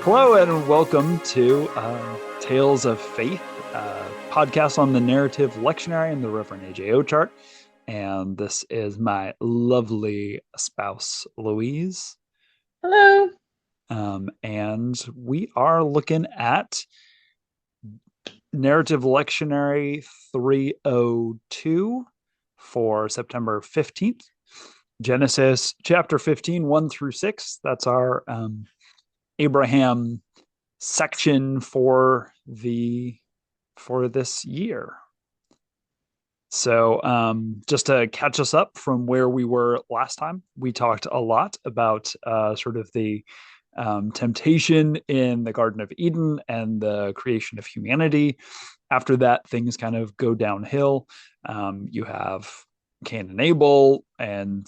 Hello and welcome to Tales of Faith, podcast on the narrative lectionary and the Reverend AJO chart. And this is my lovely spouse, Louise. Hello. And we are looking at narrative lectionary 302 for September 15th. Genesis chapter 15, 1 through 6. That's our Abraham section for this year. So just to catch us up from where we were last time, we talked a lot about sort of the temptation in the Garden of Eden and the creation of humanity. After that, things kind of go downhill. You have Cain and Abel and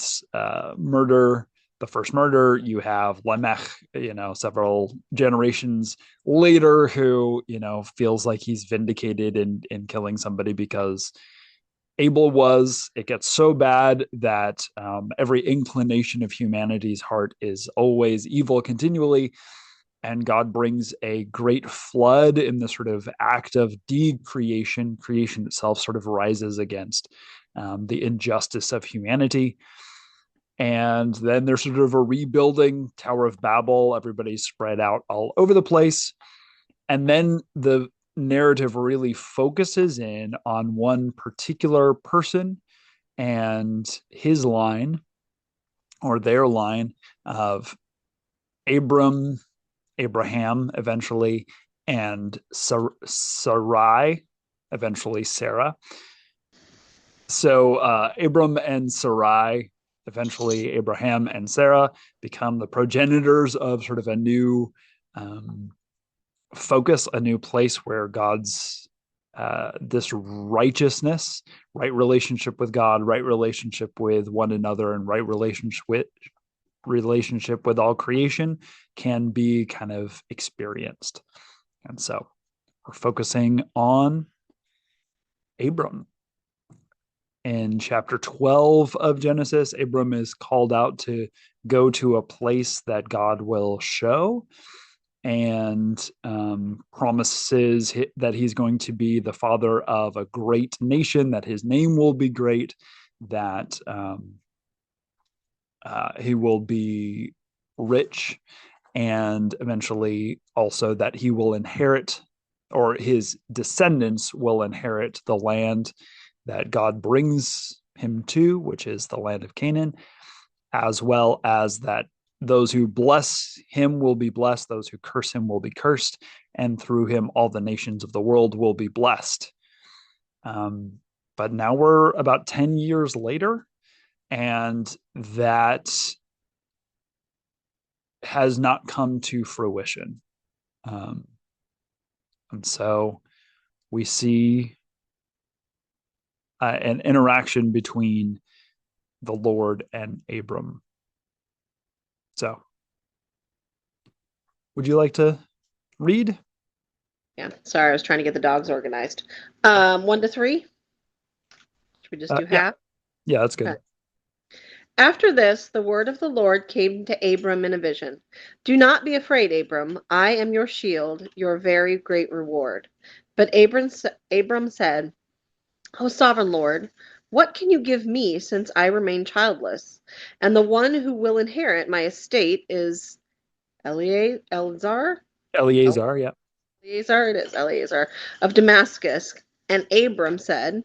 murder, the first murder. You have Lamech, several generations later, who, feels like he's vindicated in killing somebody because Abel was. It gets so bad that every inclination of humanity's heart is always evil continually. And God brings a great flood in the sort of act of decreation. Creation itself sort of rises against the injustice of humanity. And then there's sort of a rebuilding, Tower of Babel. Everybody's spread out all over the place. And then the narrative really focuses in on one particular person and his line, or their line, of Abraham eventually, and Sarai, eventually Sarah. So Abram and Sarai, eventually Abraham and Sarah, become the progenitors of sort of a new focus, a new place where God's this righteousness, right relationship with God, right relationship with one another, and right relationship with all creation can be kind of experienced. And so we're focusing on Abram. In chapter 12 of Genesis, Abram is called out to go to a place that God will show, and promises that he's going to be the father of a great nation, that his name will be great, that he will be rich, and eventually also that he will inherit, or his descendants will inherit, the land that God brings him to, which is the land of Canaan, as well as that those who bless him will be blessed, those who curse him will be cursed, and through him all the nations of the world will be blessed. But now we're about 10 years later, and that has not come to fruition. And so we see an interaction between the Lord and Abram. So, would you like to read? Yeah, sorry, I was trying to get the dogs organized. 1 to 3? Should we just do Yeah, half? yeah, that's good. Okay. After this, the word of the Lord came to Abram in a vision. Do not be afraid, Abram. I am your shield, your very great reward. But Abram said, O sovereign Lord, what can you give me since I remain childless? And the one who will inherit my estate is Eleazar? Eleazar, yeah. Eleazar, it is Eleazar of Damascus. And Abram said,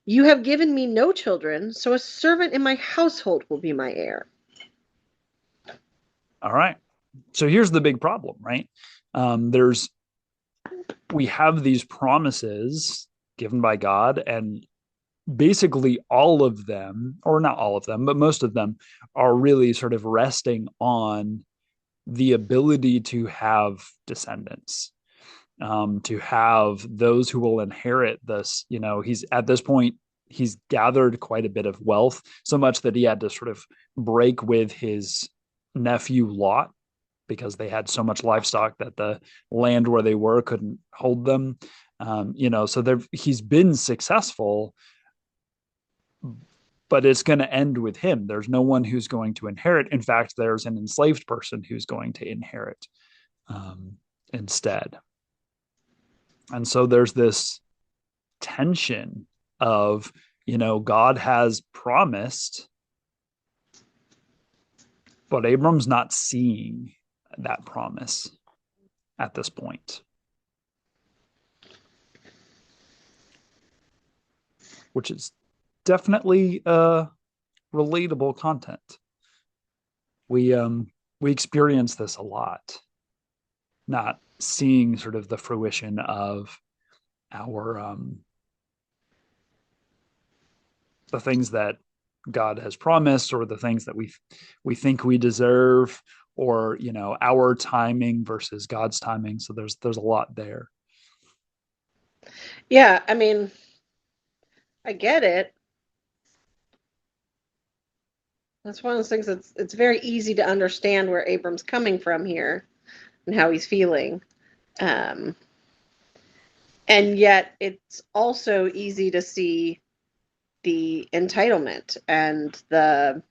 You have given me no children, so a servant in my household will be my heir. All right. So here's the big problem, right? We have these promises given by God, and basically all of them, or not all of them, but most of them, are really sort of resting on the ability to have descendants, to have those who will inherit this. He's at this point, he's gathered quite a bit of wealth, so much that he had to sort of break with his nephew Lot because they had so much livestock that the land where they were couldn't hold them. So he's been successful, but it's going to end with him. There's no one who's going to inherit. In fact, there's an enslaved person who's going to inherit. um, instead. And so there's this tension of, God has promised, but Abram's not seeing that promise at this point, which is definitely relatable content. We experience this a lot, not seeing sort of the fruition of our the things that God has promised, or the things that we think we deserve, or our timing versus God's timing. So there's a lot there. Yeah, I mean, I get it. That's one of those things that's it's very easy to understand where Abram's coming from here and how he's feeling. Um, and yet it's also easy to see the entitlement and the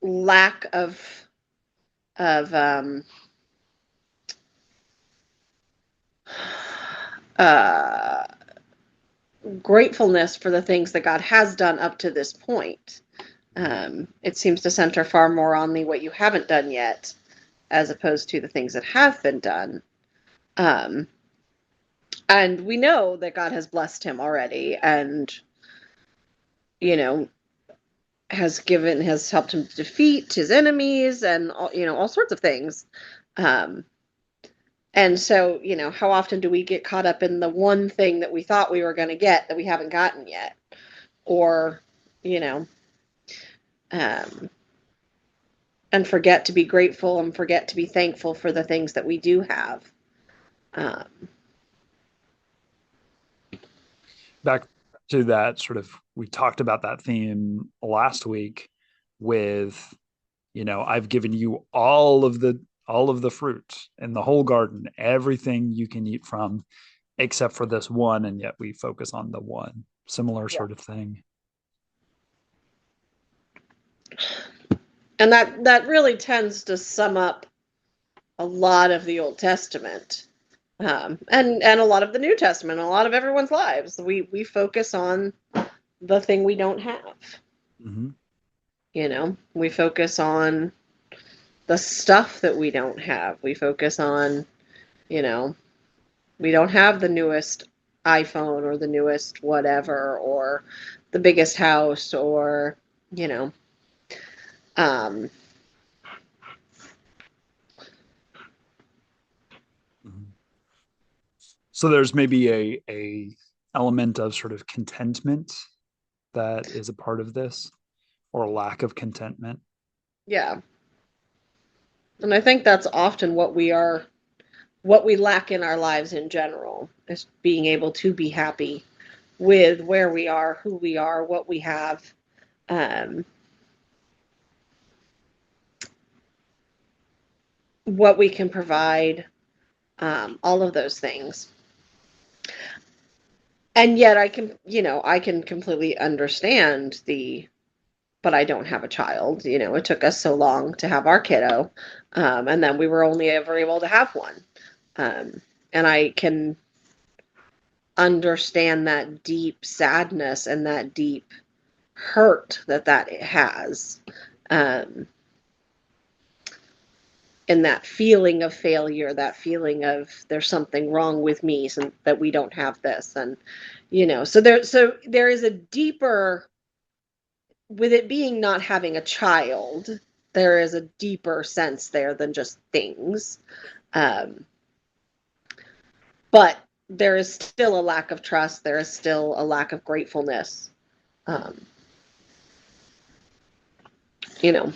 lack of uh, gratefulness for the things that God has done up to this point. It seems to center far more on the what you haven't done yet, as opposed to the things that have been done. Um, and we know that God has blessed him already, and you know has helped him defeat his enemies, and all sorts of things. Um, and so how often do we get caught up in the one thing that we thought we were going to get that we haven't gotten yet, or you know um, and forget to be grateful and forget to be thankful for the things that we do have. Um, Back to that sort of, we talked about that theme last week with, I've given you all of the fruit in the whole garden, everything you can eat from, except for this one, and yet we focus on the one. Similar yeah. sort of thing. And that really tends to sum up a lot of the Old Testament, and a lot of the New Testament, a lot of everyone's lives. We focus on the thing we don't have. Mm-hmm. We focus on the stuff that we don't have. We focus on, you know, we don't have the newest iPhone or the newest whatever or the biggest house or, you know, um, Mm-hmm. So there's maybe a element of sort of contentment that is a part of this, or a lack of contentment. yeah. And I think that's often what we lack in our lives in general is being able to be happy with where we are, who we are, what we have, um, what we can provide, all of those things. And yet I can completely understand but I don't have a child. It took us so long to have our kiddo. And then we were only ever able to have one. And I can understand that deep sadness and that deep hurt that it has. Um, and that feeling of failure, that feeling of there's something wrong with me, so that we don't have this. And, so there is a deeper, with it being not having a child, there is a deeper sense there than just things. Um, but there is still a lack of trust. There is still a lack of gratefulness. Um, you know,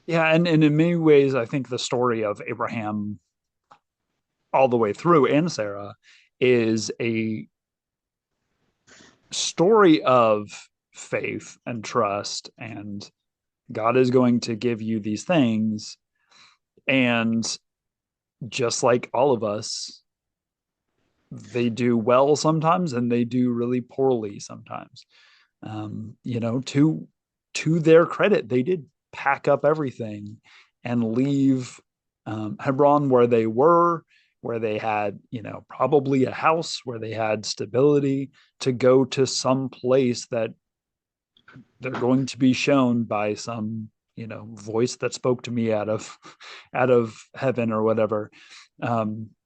Yeah, and in many ways, I think the story of Abraham all the way through, and Sarah, is a story of faith and trust, and God is going to give you these things. And just like all of us, they do well sometimes and they do really poorly sometimes. To their credit, they did pack up everything and leave Hebron, where they were, where they had, probably a house, where they had stability, to go to some place that they're going to be shown by some, voice that spoke to me out of heaven or whatever.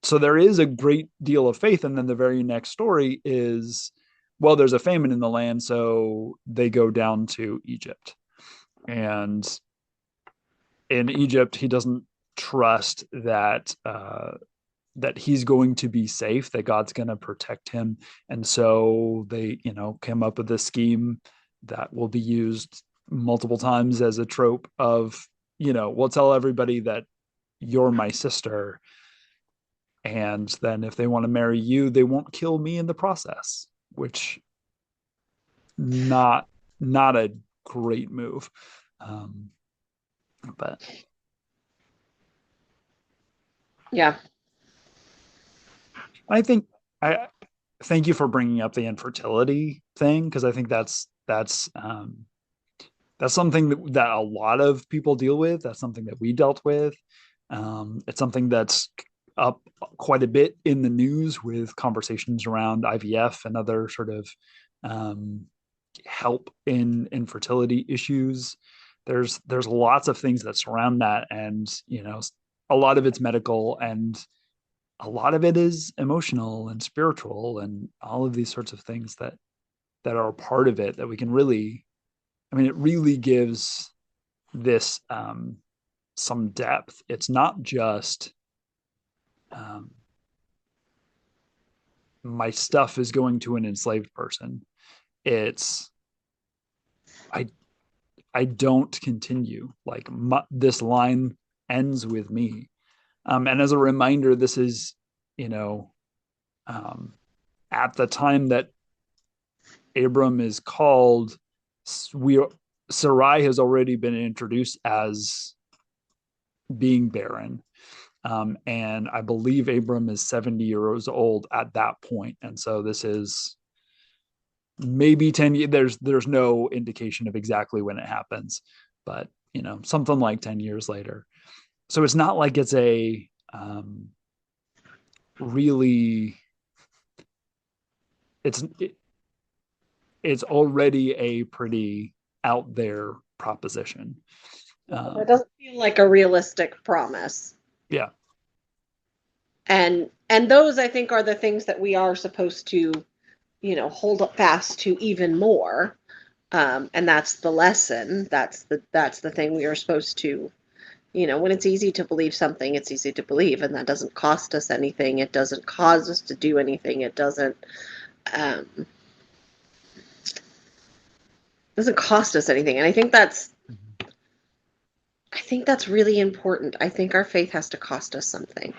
So there is a great deal of faith. And then the very next story is, well, there's a famine in the land, so they go down to Egypt. And in Egypt, he doesn't trust that he's going to be safe, that God's going to protect him. And so they, came up with this scheme that will be used multiple times as a trope of, we'll tell everybody that you're my sister. And then if they want to marry you, they won't kill me in the process, which not not a great move. Um, but Yeah. I think I thank you for bringing up the infertility thing, because I think that's something that a lot of people deal with. That's something that we dealt with. It's something that's up quite a bit in the news with conversations around IVF and other sort of um, help in infertility issues. There's lots of things that surround that, and a lot of it's medical, and a lot of it is emotional and spiritual, and all of these sorts of things that are a part of it that we can really, I mean, it really gives this some depth. It's not just um, my stuff is going to an enslaved person. It's I I don't continue. Like this line ends with me. And as a reminder, this is, you know, um, at the time that Abram is called, we Sarai has already been introduced as being barren. And I believe Abram is 70 years old at that point. And so this is maybe 10 years. There's no indication of exactly when it happens, but something like 10 years later. So it's not like it's a really it, it's already a pretty out there proposition. That doesn't feel like a realistic promise. Yeah. And those I think are the things that we are supposed to, hold up fast to even more. And that's the lesson. That's the thing we are supposed to, when it's easy to believe something, it's easy to believe, and that doesn't cost us anything. It doesn't cause us to do anything. It um, doesn't cost us anything. And I think that's really important. I think our faith has to cost us something.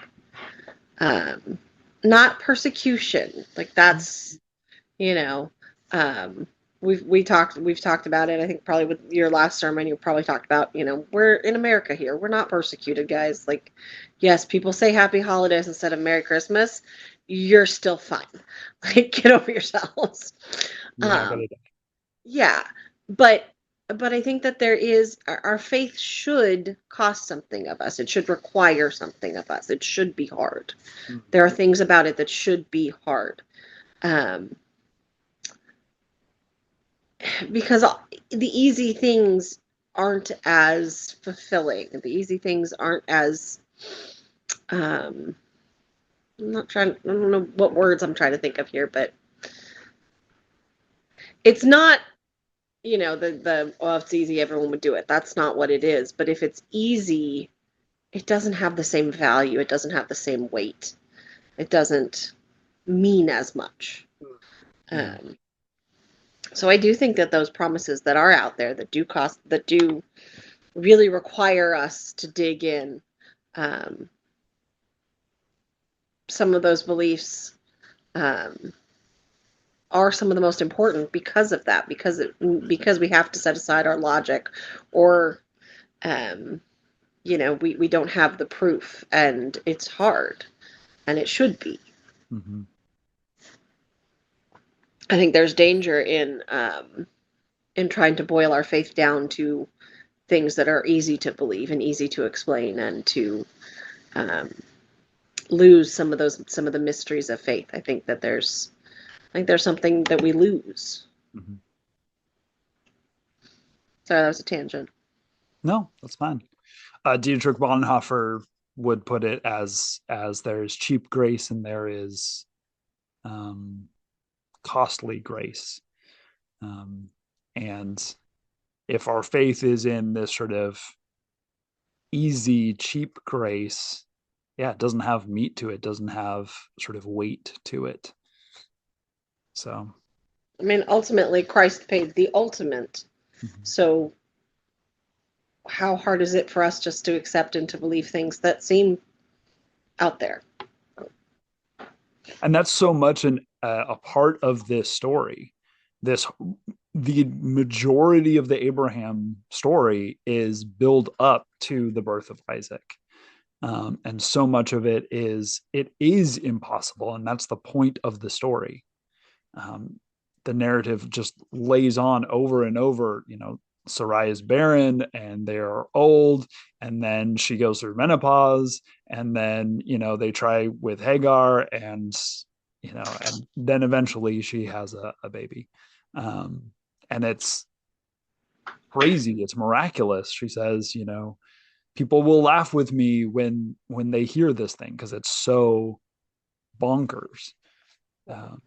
Um, Not persecution. Like that's, you know, um, we've talked about it. I think probably with your last sermon, you probably talked about, we're in America here. We're not persecuted, guys. Like, yes, people say happy holidays instead of Merry Christmas. You're still fine. Like, get over yourselves. You're not Um, going to die. yeah, but I think that there is our faith should cost something of us. It should require something of us. It should be hard. There are things about it that should be hard. Um, because the easy things aren't as fulfilling. The easy things aren't as um, I'm not trying. I don't know what words I'm trying to think of here, but it's not. The oh, if it's easy, everyone would do it. That's not what it is. But if it's easy, it doesn't have the same value. It doesn't have the same weight. It doesn't mean as much. Yeah. Um, so I do think that those promises that are out there that do really require us to dig in. Um, some of those beliefs um, are some of the most important because of that, because we have to set aside our logic, or um, we don't have the proof, and it's hard, and it should be. Mm-hmm. I think there's danger in trying to boil our faith down to things that are easy to believe and easy to explain, and to um, lose some of the mysteries of faith. I think there's something that we lose. Mhm. Sorry, that was a tangent. No, that's fine. Dietrich Bonhoeffer would put it as there is cheap grace and there is um, costly grace. Um, and if our faith is in this sort of easy, cheap grace, yeah, it doesn't have meat to it, doesn't have sort of weight to it. So, I mean, ultimately, Christ paid the ultimate. mhm. So, how hard is it for us just to accept and to believe things that seem out there? And that's so much a part of this story. This the majority of the Abraham story is build up to the birth of Isaac. And so much of it is impossible, and that's the point of the story. um, the narrative just lays on over and over. Sarai is barren and they're old, and then she goes through menopause, and then they try with Hagar, and then eventually she has a baby. And it's crazy, it's miraculous. She says, people will laugh with me when they hear this thing because it's so bonkers. um,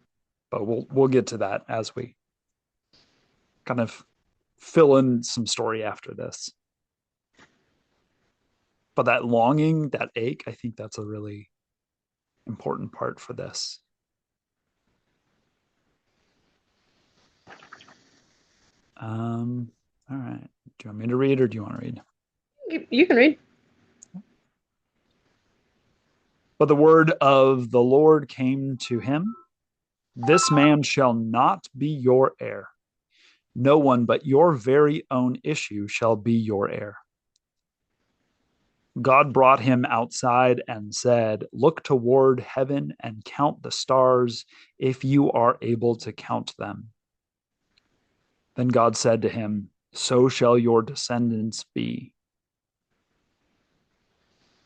but we'll get to that as we kind of fill in some story after this. But that longing, that ache, I think that's a really important part for this. All right. Do you want me to read or do you want to read? You can read. But the word of the Lord came to him. This man shall not be your heir. No one but your very own issue shall be your heir. God brought him outside and said, look toward heaven and count the stars, if you are able to count them. Then God said to him, so shall your descendants be.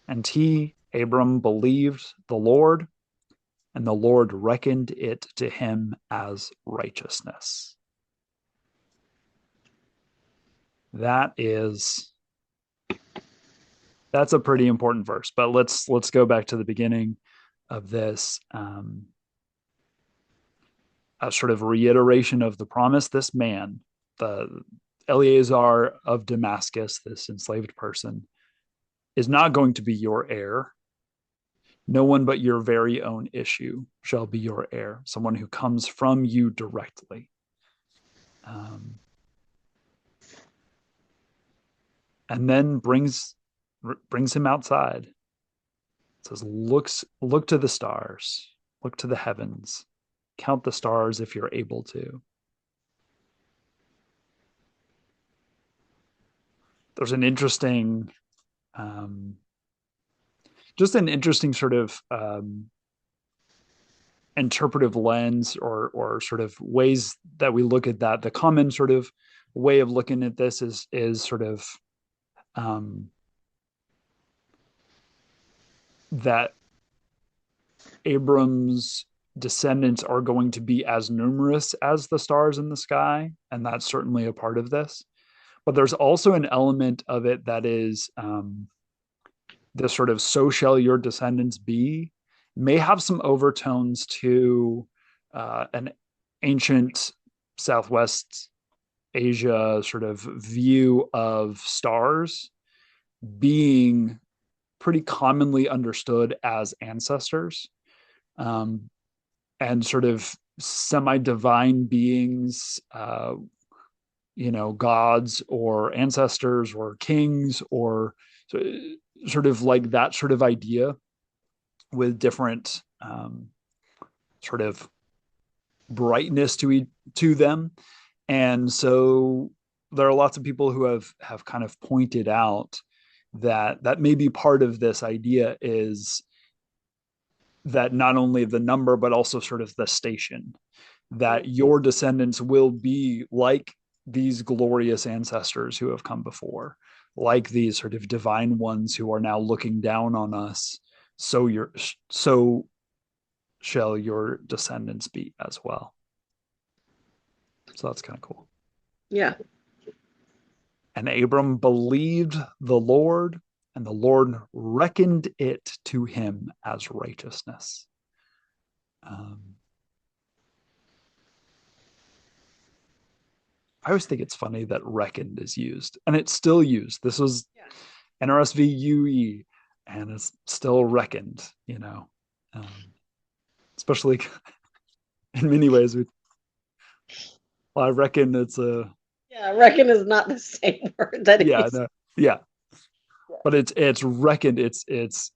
And he, Abram, believed the Lord, and the Lord reckoned it to him as righteousness. That is that's a pretty important verse. But let's go back to the beginning of this. A sort of reiteration of the promise. This man, the Eleazar of Damascus, this enslaved person, is not going to be your heir. No one but your very own issue shall be your heir, someone who comes from you directly. Um, and then brings him outside. It says, look to the stars, look to the heavens, count the stars if you're able to. There's an interesting, just an interesting sort of interpretive lens, or sort of ways that we look at that. The common sort of way of looking at this is sort of um, that Abram's descendants are going to be as numerous as the stars in the sky, and that's certainly a part of this. But there's also an element of it that is this sort of so shall your descendants be, may have some overtones to an ancient Southwest Asia sort of view of stars being pretty commonly understood as ancestors, um, and sort of semi-divine beings, gods or ancestors or kings, or sort of like that sort of idea, with different sort of brightness to them. And so there are lots of people who have kind of pointed out that maybe part of this idea is that not only the number but also sort of the station, that your descendants will be like these glorious ancestors who have come before, like these sort of divine ones who are now looking down on us, so shall your descendants be as well. So that's kind of cool. Yeah. And Abram believed the Lord, and the Lord reckoned it to him as righteousness. I always think it's funny that reckoned is used, and it's still used. This was Yeah. NRSV UE, and it's still reckoned, especially in many ways. I reckon it's a, Yeah, reckon is not the same word that yeah, is. no, yeah, but it's reckoned, it's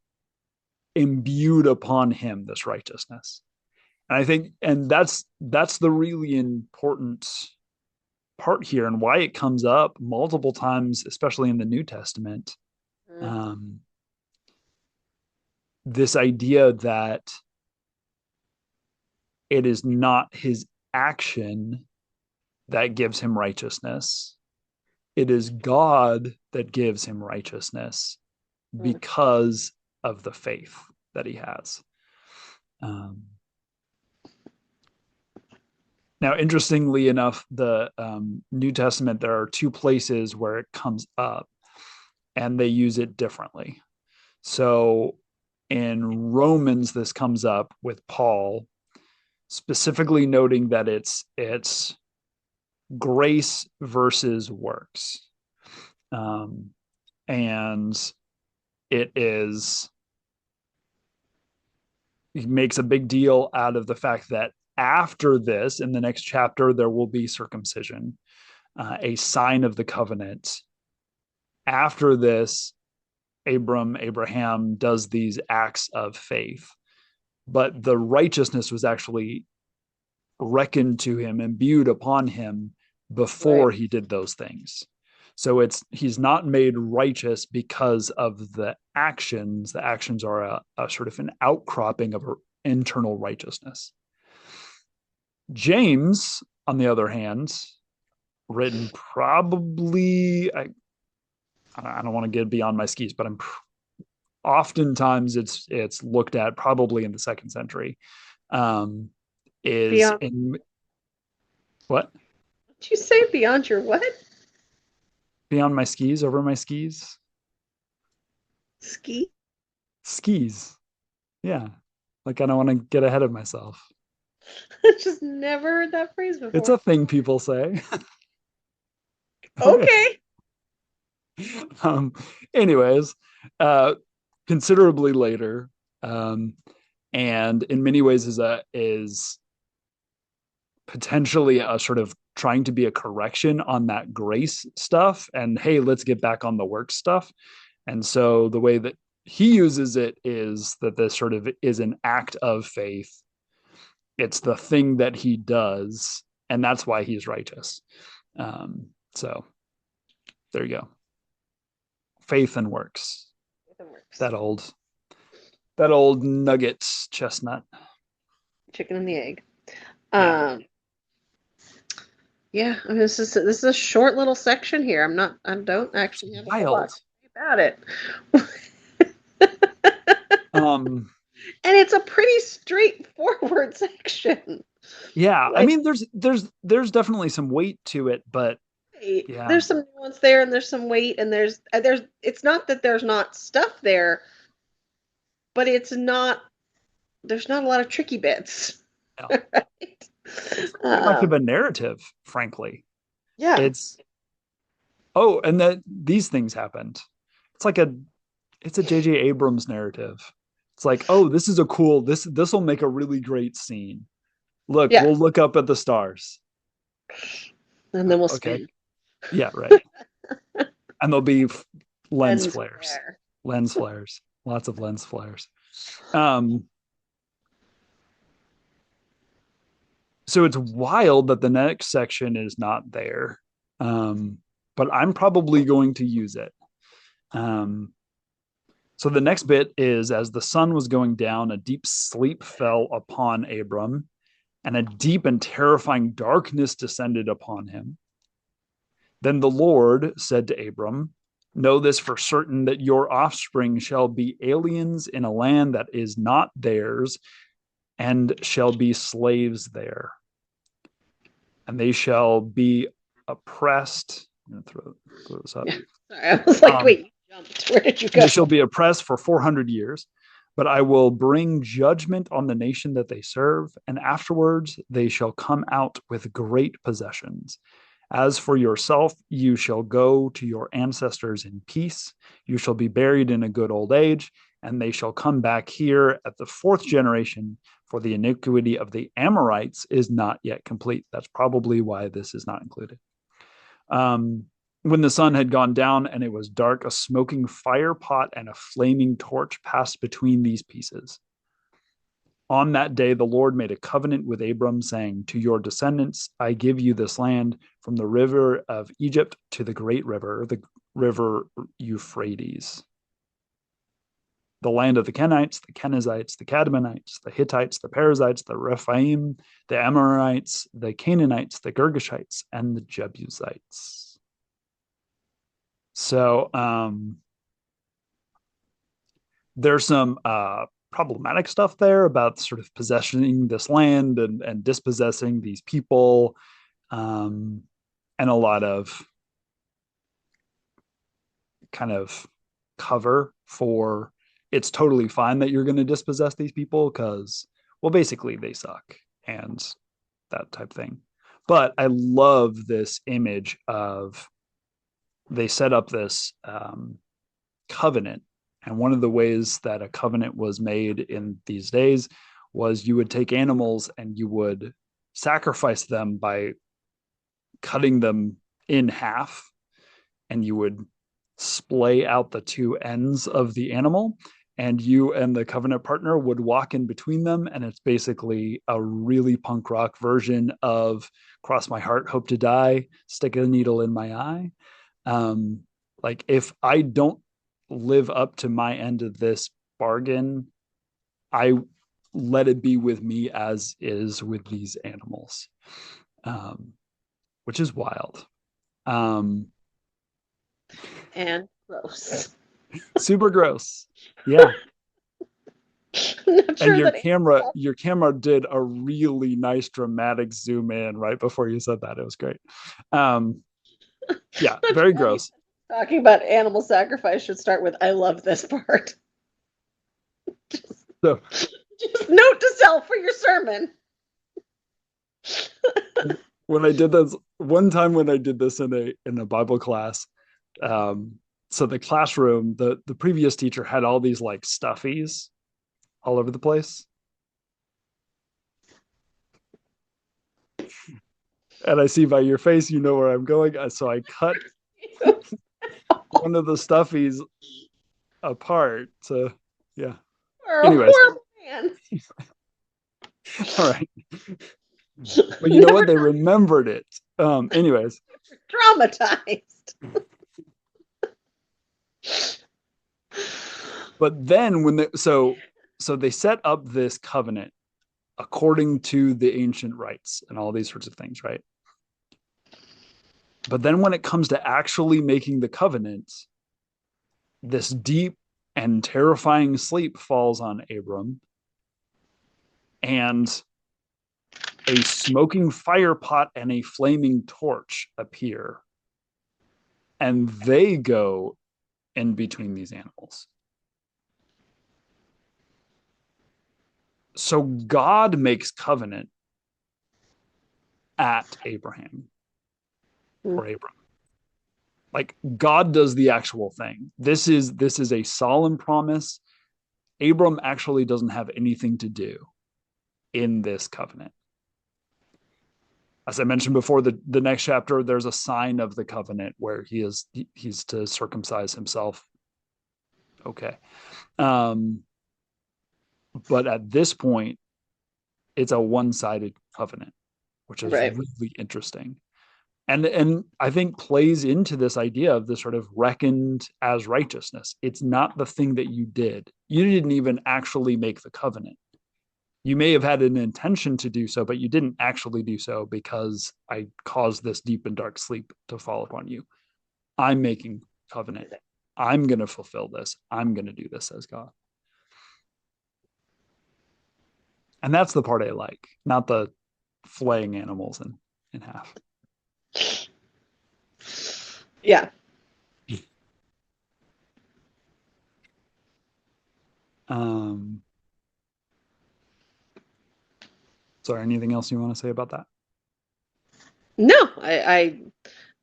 imbued upon him, this righteousness. And I think, and that's the really important part here, and why it comes up multiple times, especially in the New Testament. Mm, Um, this idea that it is not his action that gives him righteousness. It is God that gives him righteousness mm. because of the faith that he has. Um, Now, interestingly enough, the New Testament, there are two places where it comes up and they use it differently. So in Romans, this comes up with Paul specifically noting that it's grace versus works. Um, and it is, he makes a big deal out of the fact that after this, in the next chapter, there will be circumcision, a sign of the covenant. After this, Abraham does these acts of faith, but the righteousness was actually reckoned to him, imbued upon him before Right. he did those things. So he's not made righteous because of the actions. The actions are a sort of an outcropping of internal righteousness. James, on the other hand, written probably, I don't want to get beyond my skis, but I'm oftentimes it's looked at probably in the second century. Is Beyond, in what? did you say beyond your what? Beyond my skis, over my skis, Ski? skis. Yeah, like I don't want to get ahead of myself. I just never heard that phrase It's before. a thing people say. Okay. Okay. Um, anyways, uh, considerably later, um, and in many ways is potentially a sort of trying to be a correction on that grace stuff. And hey, let's get back on the work stuff. And so the way that he uses it is that this sort of is an act of faith. It's the thing that he does, and that's why he's righteous. So there you go. Faith and works. It works. That old that old nugget chestnut. Chicken and the egg. Yeah. Um, yeah, I mean, this is a short little section here. I don't It's actually have a whole lot wild. to say about it. Um, And it's a pretty straightforward section. yeah, I Like, mean there's definitely some weight to it, but yeah. there's some nuance there, and there's some weight, and there's. It's not that there's not stuff there, but it's not. There's not a lot of tricky bits. Yeah. Right? It's not very much Uh, of a narrative, frankly. yeah, It's oh, and that these things happened. It's like it's a J.J. Abrams narrative. It's like, oh, this is a cool, this will make a really great scene. Look, yeah, we'll look up at the stars. and then we'll Okay. spin. Yeah, right. And there'll be lens Lens flares. flare. Lens flares. Lots of lens flares. Um, so it's wild that the next section is not there. But I'm probably going to use it. Um, so the next bit is as the sun was going down, a deep sleep fell upon Abram, and a deep and terrifying darkness descended upon him. Then the Lord said to Abram, know this for certain that your offspring shall be aliens in a land that is not theirs, and shall be slaves there. And they shall be oppressed. I'm going to throw this up. Yeah. Sorry, I was like, wait, you jumped. Where did you go? They shall be oppressed for 400 years, but I will bring judgment on the nation that they serve, and afterwards they shall come out with great possessions. As for yourself, you shall go to your ancestors in peace. You shall be buried in a good old age, and they shall come back here at the fourth generation, for the iniquity of the Amorites is not yet complete. That's probably why this is not included. When the sun had gone down and it was dark, a smoking fire pot and a flaming torch passed between these pieces. On that day, the Lord made a covenant with Abram, saying, to your descendants, I give you this land from the river of Egypt to the great river, the river Euphrates. The land of the Kenites, the Kenizzites, the Kadmonites, the Hittites, the Perizzites, the Rephaim, the Amorites, the Canaanites, the Girgashites, and the Jebusites. So there's some problematic stuff there about sort of possessing this land and dispossessing these people, and a lot of kind of cover for it's totally fine that you're going to dispossess these people because, well, basically they suck and that type thing. But I love this image of they set up this covenant. And one of the ways that a covenant was made in these days was you would take animals and you would sacrifice them by cutting them in half, and you would splay out the two ends of the animal, and you and the covenant partner would walk in between them. And it's basically a really punk rock version of cross my heart, hope to die, stick a needle in my eye. Like if I don't live up to my end of this bargain, I let it be with me as is with these animals, which is wild. And gross. Super gross. Yeah. I'm not sure and your camera did a really nice dramatic zoom in right before you said that. It was great. Yeah, very gross. Talking about animal sacrifice should start with I love this part. just note to self for your sermon. When I did this one time, when I did this in a Bible class, so the classroom, the previous teacher had all these like stuffies all over the place. And I see by your face, you know where I'm going. So I cut one of the stuffies apart. So yeah. Anyways. All right. But you know what? They remembered it. Anyways. Traumatized. But then when so they set up this covenant according to the ancient rites and all these sorts of things, right? But then when it comes to actually making the covenant, this deep and terrifying sleep falls on Abram, and a smoking fire pot and a flaming torch appear, and they go in between these animals. So God makes covenant at Abraham or Abram. Like God does the actual thing. This is a solemn promise. Abram actually doesn't have anything to do in this covenant. As I mentioned before, the next chapter, there's a sign of the covenant where he's to circumcise himself. Okay. But at this point, it's a one-sided covenant, which is really interesting. And I think plays into this idea of the sort of reckoned as righteousness. It's not the thing that you did. You didn't even actually make the covenant. You may have had an intention to do so, but you didn't actually do so because I caused this deep and dark sleep to fall upon you. I'm making covenant. I'm going to fulfill this. I'm going to do this, says God. And that's the part I like, not the flaying animals in half. Yeah. Um, sorry, anything else you want to say about that? No,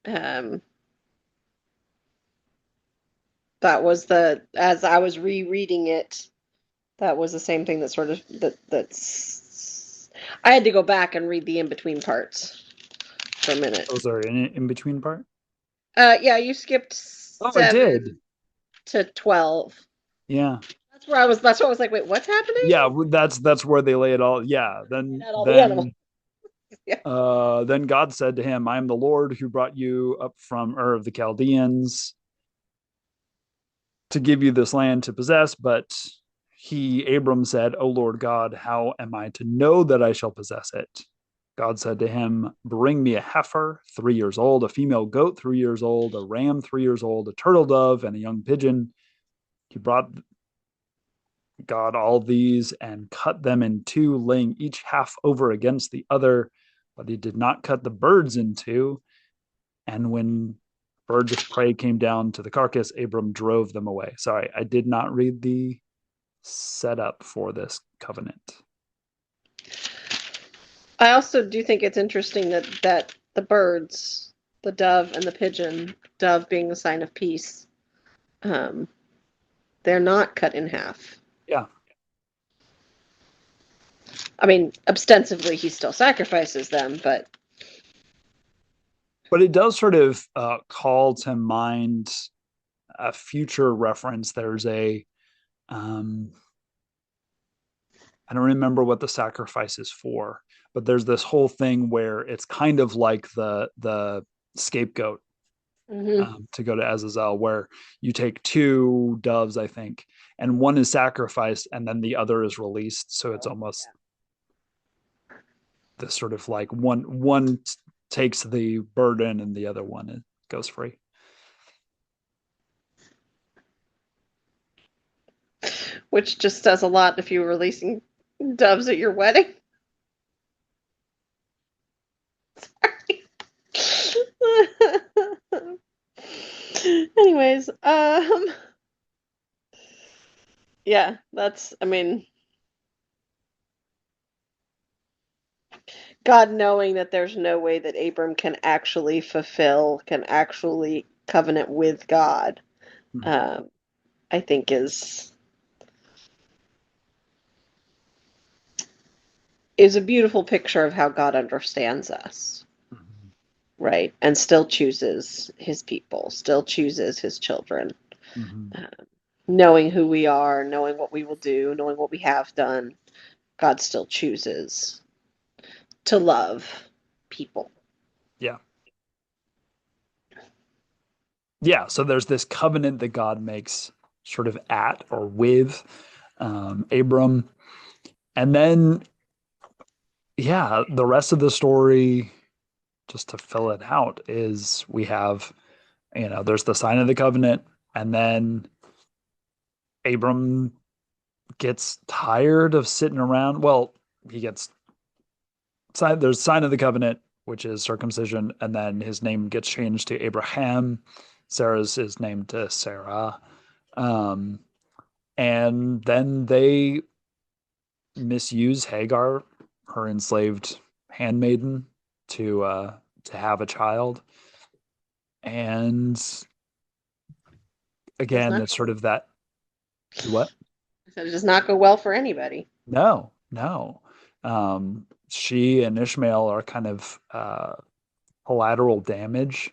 um, that was as I was rereading it, that was the same thing that sort of that's. I had to go back and read the in between parts for a minute. Oh, sorry, in between part? Yeah, you skipped Oh, I did. 7 to 12. Yeah. That's where I was. That's where I was like, wait, what's happening? Yeah, that's where they lay it all. Yeah. It Then had all the animals. then Yeah. then God said to him, I am the Lord who brought you up from Ur of the Chaldeans to give you this land to possess. But Abram said, O Lord God, how am I to know that I shall possess it? God said to him, bring me a heifer, 3 years old, a female goat, 3 years old, a ram, 3 years old, a turtle dove, and a young pigeon. He brought God all these and cut them in two, laying each half over against the other. But he did not cut the birds in two. And when birds of prey came down to the carcass, Abram drove them away. Sorry, I did not read the setup for this covenant. I also do think it's interesting that the birds, the dove and the pigeon, dove being the sign of peace, um, they're not cut in half. Yeah. I mean, ostensibly he still sacrifices them, but But it does sort of call to mind a future reference. There's um, I don't remember what the sacrifice is for, but there's this whole thing where it's kind of like the scapegoat mhm. to go to Azazel, where you take two doves, I think, and one is sacrificed and then the other is released. So it's almost this sort of like one takes the burden and the other one goes free. Which just says a lot if you were releasing doves at your wedding. Anyways, yeah, I mean, God knowing that there's no way that Abram can actually covenant with God, Mm-hmm. um, I think is a beautiful picture of how God understands us, Mm-hmm. right? And still chooses his people, still chooses his children, Mm-hmm. uh, knowing who we are, knowing what we will do, knowing what we have done. God still chooses to love people. Yeah. Yeah. So there's this covenant that God makes sort of at or with Abram. And then, yeah, the rest of the story, just to fill it out, is we have, there's the sign of the covenant, and then Abram gets tired of sitting around. Well, he gets there's sign of the covenant, which is circumcision, and then his name gets changed to Abraham. Sarah's is named to Sarah. Um, and then they misuse Hagar, her enslaved handmaiden, to have a child. And Does again, not it's sort of that what? it does not go well for anybody. No, no. She and Ishmael are kind of collateral damage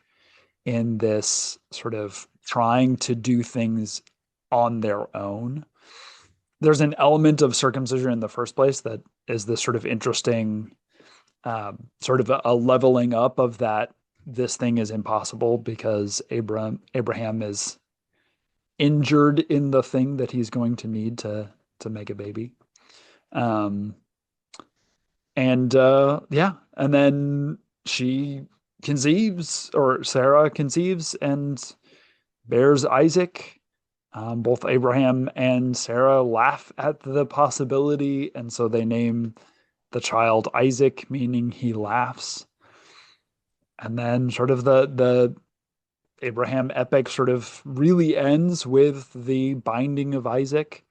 in this sort of trying to do things on their own. There's an element of circumcision in the first place that is this sort of interesting, sort of a leveling up of that. This thing is impossible because Abraham is injured in the thing that he's going to need to make a baby. Um, And yeah, and then she conceives, or Sarah conceives and bears Isaac. Both Abraham and Sarah laugh at the possibility, and so they name the child Isaac, meaning he laughs. And then sort of the Abraham epic sort of really ends with the binding of Isaac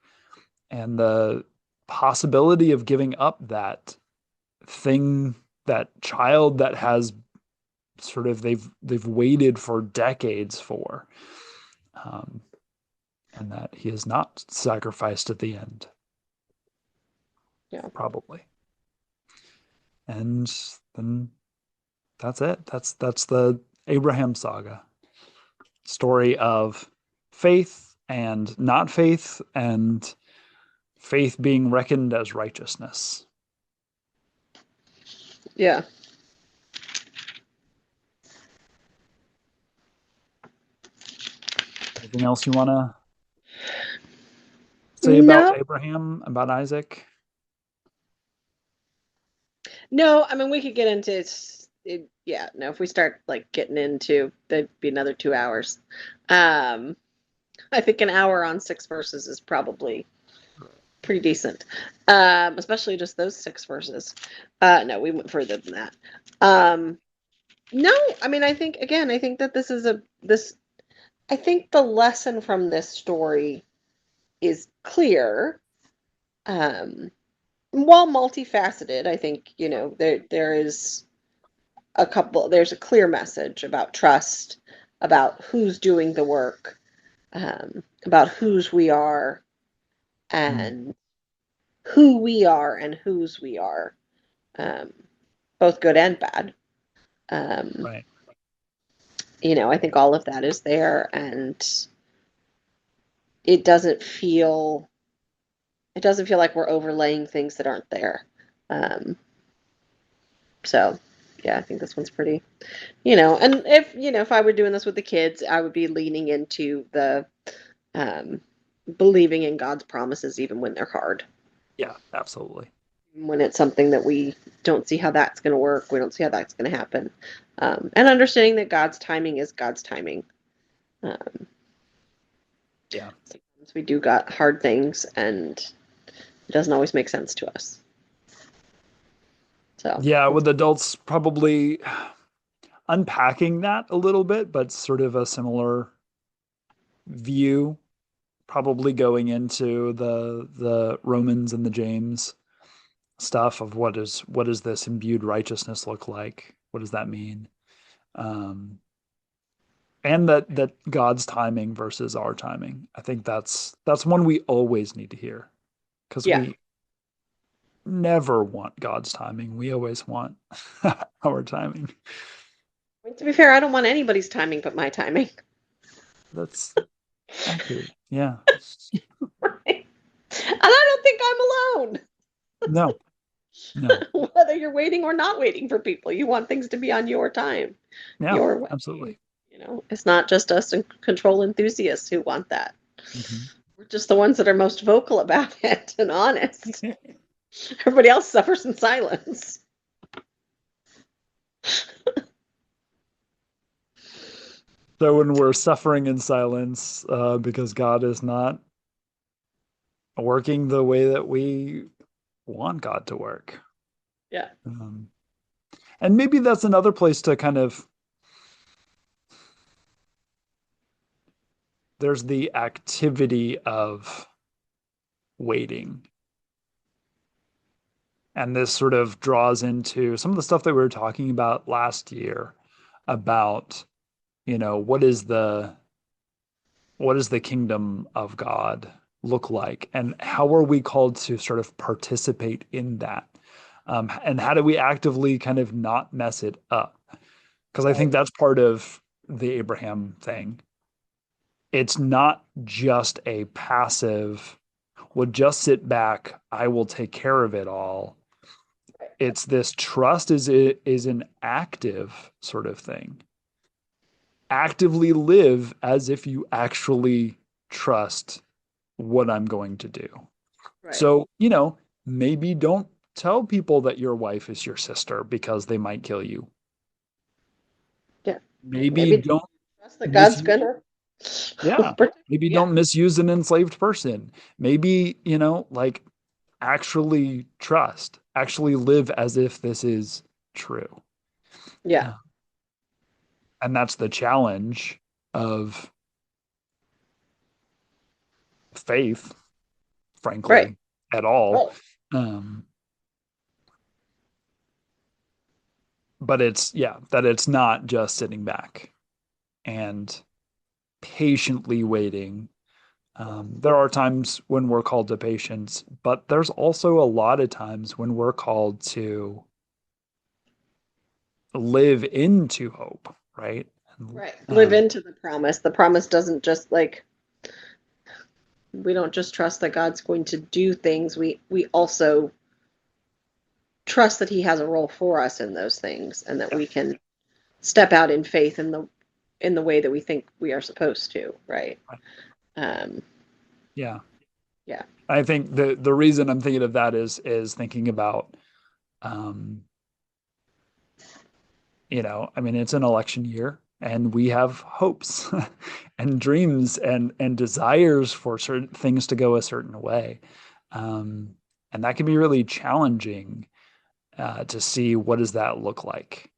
and the possibility of giving up that thing, that child that has sort of they've waited for decades for, um, and that he is not sacrificed at the end, Yeah. probably. And then that's it. That's the Abraham saga, story of faith and not faith, and faith being reckoned as righteousness. Yeah. Anything else you want to say about No, Abraham, about Isaac? no. I mean, we could get into it. Yeah. No, if we start like getting into, that'd be another 2 hours. Um, I think an hour on 6 verses is probably pretty decent, especially just those 6 verses. No, we went further than that. Um, no, I mean, I think again, I think that this is a this. I think the lesson from this story is clear. Um, while multifaceted, I think there is there's a clear message about trust, about who's doing the work, about whose we are, Mm, and who we are and whose we are, um, both good and bad. Um, right. I think all of that is there, and it doesn't feel it doesn't feel like we're overlaying things that aren't there. Um, so yeah, I think this one's pretty, and if I were doing this with the kids, I would be leaning into the um, believing in God's promises even when they're hard. Yeah, absolutely. When it's something that we don't see how that's going to work, we don't see how that's going to happen, and understanding that God's timing is God's timing. Um, Yeah. Sometimes we do got hard things, and it doesn't always make sense to us. So Yeah, with adults probably unpacking that a little bit, but sort of a similar view, probably going into the Romans and the James stuff of what does this imbued righteousness look like? What does that mean? Um, and that God's timing versus our timing. I think that's one we always need to hear, because yeah. we never want God's timing. We always want our timing. To be fair, I don't want anybody's timing but my timing. That's accurate. Yeah. Right? And I don't think I'm alone. No, no. Whether you're waiting or not waiting for people, you want things to be on your time, Yeah, your way. absolutely. It's not just us and control enthusiasts who want that. Hmm. We're just the ones that are most vocal about it and honest. Everybody else suffers in silence. So when we're suffering in silence because God is not working the way that we want God to work. Yeah. Um, and maybe that's another place to kind of, there's the activity of waiting. And this sort of draws into some of the stuff that we were talking about last year about, what is the kingdom of God look like, and how are we called to sort of participate in that, and how do we actively kind of not mess it up? Because I think Right. that's part of the Abraham thing. It's not just a passive, would just sit back, I will take care of it all. It's this trust is an active sort of thing. Actively live as if you actually trust what I'm going to do. Right. So, maybe don't tell people that your wife is your sister because they might kill you. Yeah. Maybe Maybe don't trust that God's misuse, gonna yeah, protect. maybe Yeah. don't misuse an enslaved person. Maybe, like actually trust, actually live as if this is true. Yeah. Uh, and that's the challenge of faith, Right. frankly, at all. Right. Um, but that it's not just sitting back and patiently waiting. There are times when we're called to patience, but there's also a lot of times when we're called to live into hope, right? Right. Live Um, into the promise. The promise doesn't just like we don't just trust that God's going to do things. We also trust that he has a role for us in those things and that yeah, we can step out in faith in the way that we think we are supposed to, right? Um, yeah. yeah. I think the reason I'm thinking of that is thinking about, um, I mean, it's an election year, and we have hopes and dreams and desires for certain things to go a certain way, um, and that can be really challenging to see what does that look like.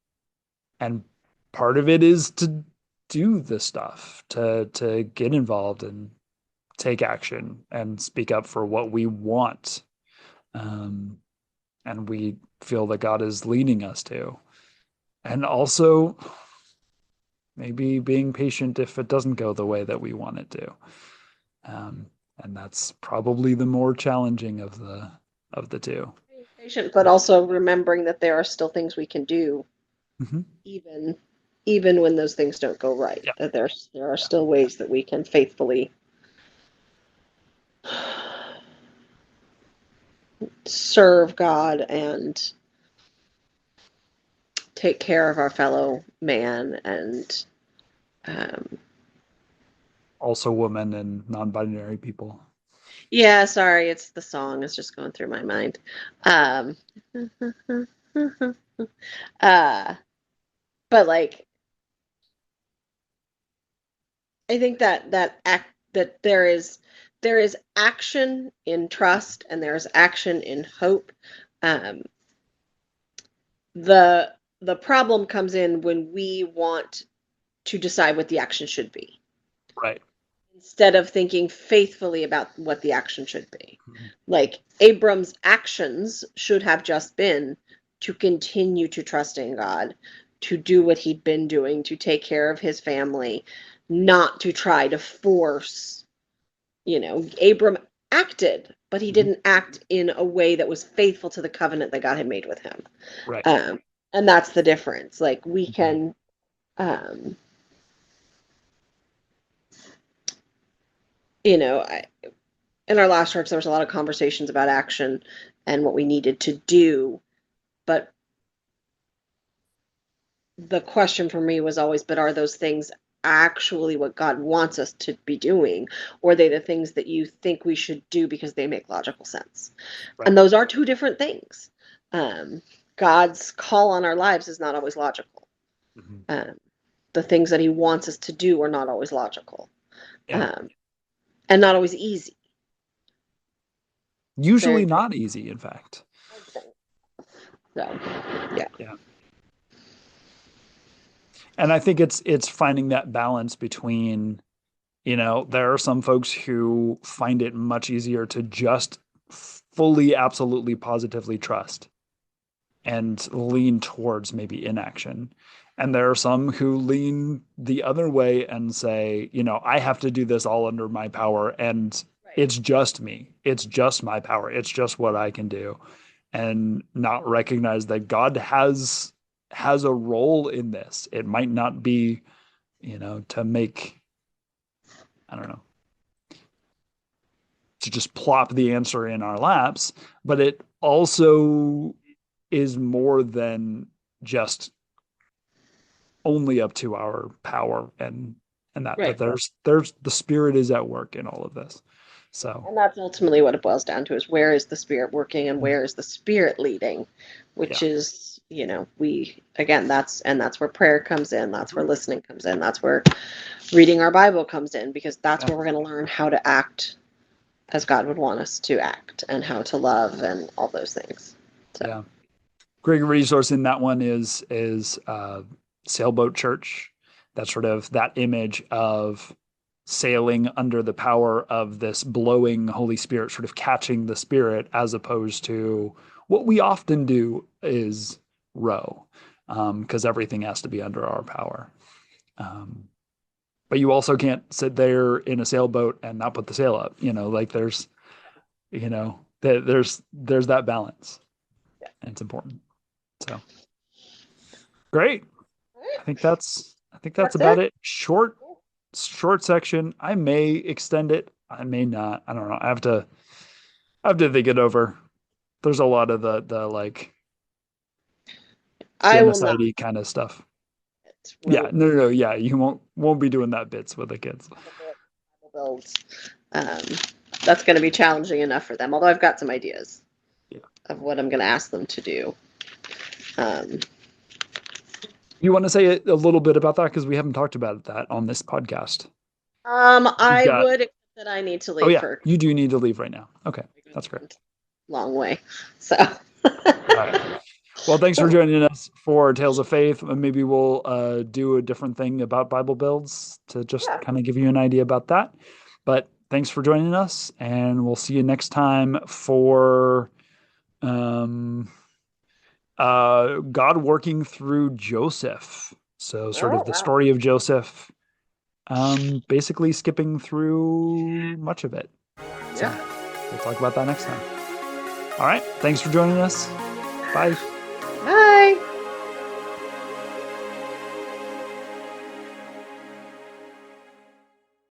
And part of it is to do this stuff, to get involved and take action and speak up for what we want, um, and we feel that God is leading us to. And also maybe being patient if it doesn't go the way that we want it to. Um, and that's probably the more challenging of the two. Being patient, but also remembering that there are still things we can do Mm-hmm. even even when those things don't go right. Yeah, That there are yeah, still ways that we can faithfully serve God and take care of our fellow man and um, also women and non-binary people. yeah, sorry, it's the song is just going through my mind. Um, uh, but like I think that there is action in trust and there's action in hope. Um, the the problem comes in when we want to decide what the action should be Right. instead of thinking faithfully about what the action should be. Mhm. Like Abram's actions should have just been to continue to trust in God, to do what he'd been doing, to take care of his family, not to try to force, Abram acted, but he Mhm. didn't act in a way that was faithful to the covenant that God had made with him. Right. Um, and that's the difference. Like we Mhm. can, um, I, in our last church, there was a lot of conversations about action and what we needed to do. But the question for me was always, but are those things actually what God wants us to be doing? Or are they the things that you think we should do because they make logical sense? Right. And those are two different things. Um, God's call on our lives is not always logical. Mhm. Um, the things that he wants us to do are not always logical, Yeah. um, and not always easy. Very Usually important not easy, in fact. thing. So, yeah. Yeah. And I think it's finding that balance between, there are some folks who find it much easier to just fully, absolutely, positively trust and lean towards maybe inaction. And there are some who lean the other way and say, I have to do this all under my power, and Right. it's just me. It's just my power. It's just what I can do. And not recognize that God has a role in this. It might not be, to make, I don't know, to just plop the answer in our laps, but it also is more than just only up to our power and that Right. there's the spirit is at work in all of this. So And that's ultimately what it boils down to is where is the Spirit working and where is the Spirit leading, which yeah, is, again, that's where prayer comes in. That's where listening comes in. That's where reading our Bible comes in, because that's yeah, where we're going to learn how to act as God would want us to act and how to love and all those things. So, yeah. Great resource in that one is Sailboat Church. That's sort of that image of sailing under the power of this blowing Holy Spirit, sort of catching the Spirit, as opposed to what we often do is row, because everything has to be under our power. Um, but you also can't sit there in a sailboat and not put the sail up. Like there's that balance, yeah. and it's important. So great. All right. I think that's That's about it. it. Short section. I may extend it. I may not. I don't know. I have to think it over. There's a lot of the like I will not. genocide kind of stuff. We're Yeah, no, no, no. Yeah, you won't be doing that bits with the kids. builds. Um, that's going to be challenging enough for them. Although I've got some ideas Yeah. of what I'm going to ask them to do. Um, You want to say a little bit about that because we haven't talked about that on this podcast. You've I got. would, except that I need to Oh leave yeah, for you do need to leave right now. Okay, that's great. a long way. So, All right. Well, thanks for joining us for Tales of Faith. Maybe we'll do a different thing about Bible builds to just yeah. kind of give you an idea about that. But thanks for joining us, and we'll see you next time for um, God working through Joseph. So, sort Oh, of the wow. story of Joseph, basically skipping through much of it. So, Yeah. we'll talk about that next time. All right. Thanks for joining us. Bye.